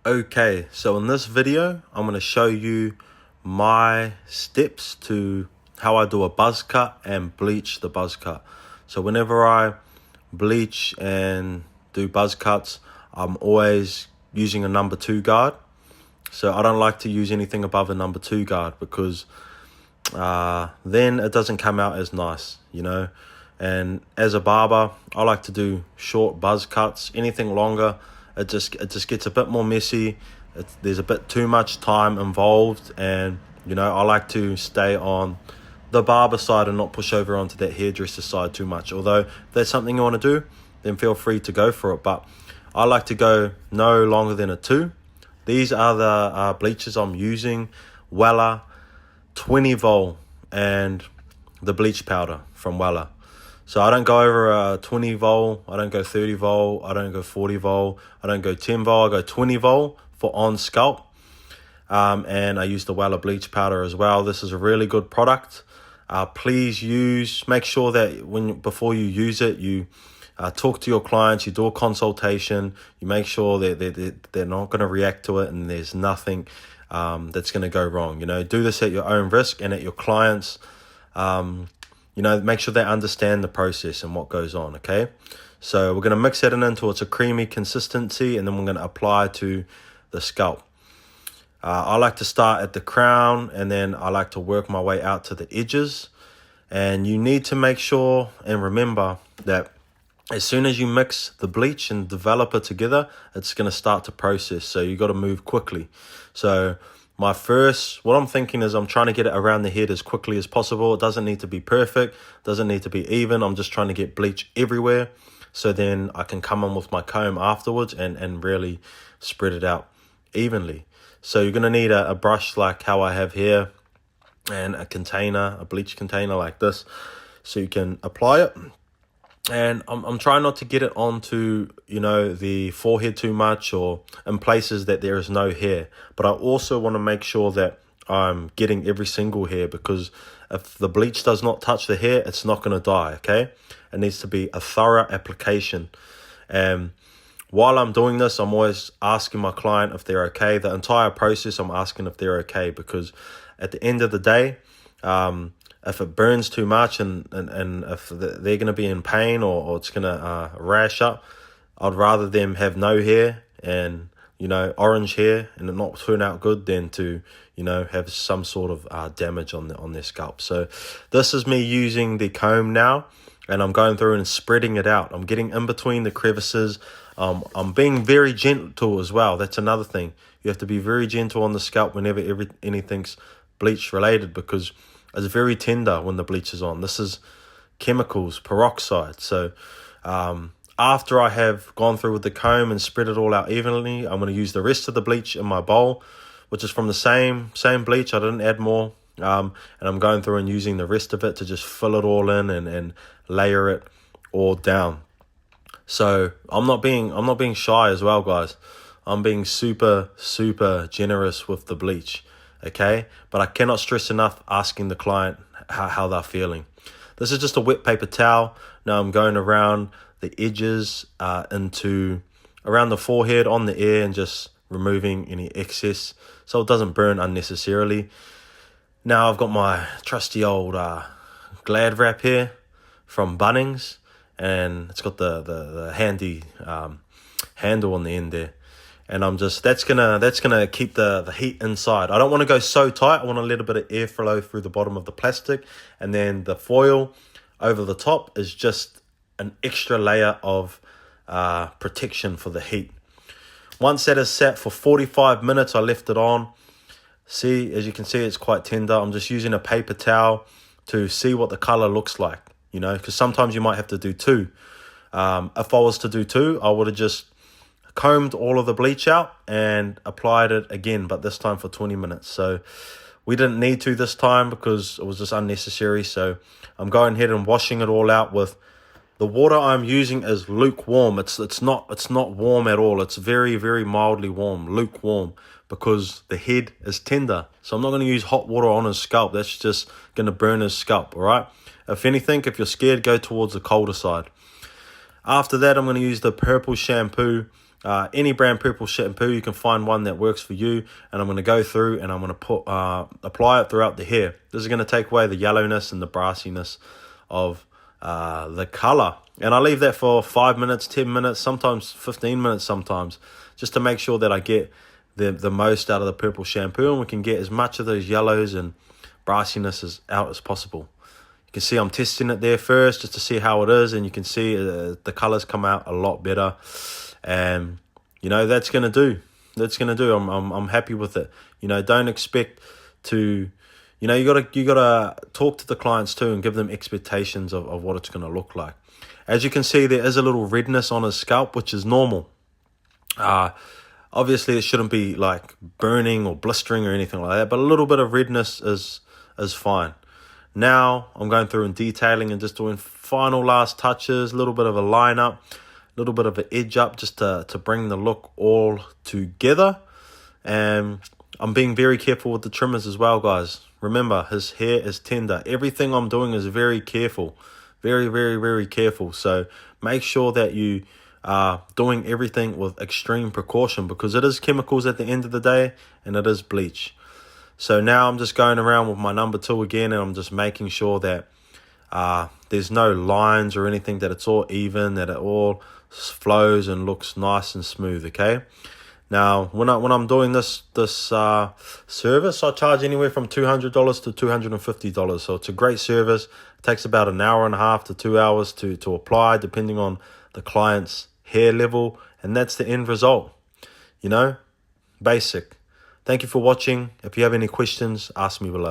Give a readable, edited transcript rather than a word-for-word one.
Okay, so in this video, I'm going to show you my steps to how I do a buzz cut and bleach the buzz cut. So whenever I bleach and do buzz cuts, I'm always using a number 2 guard. So I don't like to use anything above a number 2 guard because then it doesn't come out as nice, And as a barber, I like to do short buzz cuts. Anything longer, it just gets a bit more messy. There's a bit too much time involved, and I like to stay on the barber side and not push over onto that hairdresser side too much. Although if that's something you want to do, then feel free to go for it. But I like to go no longer than a 2. These are the bleachers I'm using: Weller 20 volt and the bleach powder from Weller. So I don't go over a 20 volt, I don't go 30 volt, I don't go 40 volt, I don't go 10 volt, I go 20 volt for on scalp. And I use the Weller bleach powder as well. This is a really good product. Please make sure that before you use it, you talk to your clients, you do a consultation, you make sure that they're not going to react to it and there's nothing that's going to go wrong. Do this at your own risk and at your clients. Make sure they understand the process and what goes on, okay? So we're going to mix it until it's a creamy consistency, and then we're going to apply to the scalp. I like to start at the crown, and then I like to work my way out to the edges. And you need to make sure and remember that as soon as you mix the bleach and developer together, it's going to start to process. So you got to move quickly. So what I'm thinking is I'm trying to get it around the head as quickly as possible. It doesn't need to be perfect, doesn't need to be even. I'm just trying to get bleach everywhere. So then I can come in with my comb afterwards and really spread it out evenly. So you're going to need a brush like how I have here, and a bleach container like this, so you can apply it. And I'm trying not to get it onto, the forehead too much or in places that there is no hair. But I also want to make sure that I'm getting every single hair, because if the bleach does not touch the hair, it's not going to die, okay? It needs to be a thorough application. And while I'm doing this, I'm always asking my client if they're okay. The entire process, I'm asking if they're okay, because at the end of the day, if it burns too much and if they're going to be in pain or it's going to rash up, I'd rather them have no hair and, orange hair and it not turn out good than to, have some sort of damage on their scalp. So this is me using the comb now, and I'm going through and spreading it out. I'm getting in between the crevices. I'm being very gentle as well. That's another thing. You have to be very gentle on the scalp whenever anything's bleach related, because it's very tender when the bleach is on. This is chemicals, peroxide. So after I have gone through with the comb and spread it all out evenly, I'm going to use the rest of the bleach in my bowl, which is from the same bleach. I didn't add more. And I'm going through and using the rest of it to just fill it all in and layer it all down. So I'm not being shy as well, guys. I'm being super, super generous with the bleach. Okay, but I cannot stress enough asking the client how they're feeling. This is just a wet paper towel. Now I'm going around the edges around the forehead, on the ear, and just removing any excess so it doesn't burn unnecessarily. Now I've got my trusty old Glad wrap here from Bunnings, and it's got the handy handle on the end there. And that's gonna keep the heat inside. I don't want to go so tight. I want a little bit of airflow through the bottom of the plastic, and then the foil over the top is just an extra layer of protection for the heat. Once that is set for 45 minutes, I left it on. See, as you can see, it's quite tender. I'm just using a paper towel to see what the color looks like, because sometimes you might have to do 2. If I was to do 2, I would have just combed all of the bleach out and applied it again, but this time for 20 minutes. So we didn't need to this time because it was just unnecessary. So I'm going ahead and washing it all out with the water I'm using is lukewarm. It's not warm at all. It's very, very mildly warm, lukewarm, because the head is tender. So I'm not going to use hot water on his scalp. That's just going to burn his scalp, all right? If anything, if you're scared, go towards the colder side. After that, I'm going to use the purple shampoo any brand purple shampoo. You can find one that works for you, and I'm going to go through and I'm going to apply it throughout the hair. This is going to take away the yellowness and the brassiness of the color, and I leave that for 5 minutes, 10 minutes, sometimes 15 minutes, sometimes, just to make sure that I get the most out of the purple shampoo, and we can get as much of those yellows and brassiness out as possible. You can see I'm testing it there first just to see how it is, and you can see the colors come out a lot better, and that's gonna do. I'm happy with it. Don't expect to. You gotta talk to the clients too and give them expectations of what it's gonna look like. As you can see, there is a little redness on his scalp, which is normal. Obviously, it shouldn't be like burning or blistering or anything like that, but a little bit of redness is fine. Now I'm going through and detailing and just doing final last touches, a little bit of a line up, a little bit of an edge up, just to bring the look all together. And I'm being very careful with the trimmers as well, guys. Remember, his hair is tender. Everything I'm doing is very careful, very, very, very careful. So make sure that you are doing everything with extreme precaution, because it is chemicals at the end of the day, and it is bleach. So now I'm just going around with my number 2 again, and I'm just making sure that there's no lines or anything, that it's all even, that it all flows and looks nice and smooth, okay? Now, when I'm doing this service, I charge anywhere from $200 to $250. So it's a great service. It takes about an hour and a half to 2 hours to apply, depending on the client's hair level, and that's the end result. Basic. Thank you for watching. If you have any questions, ask me below.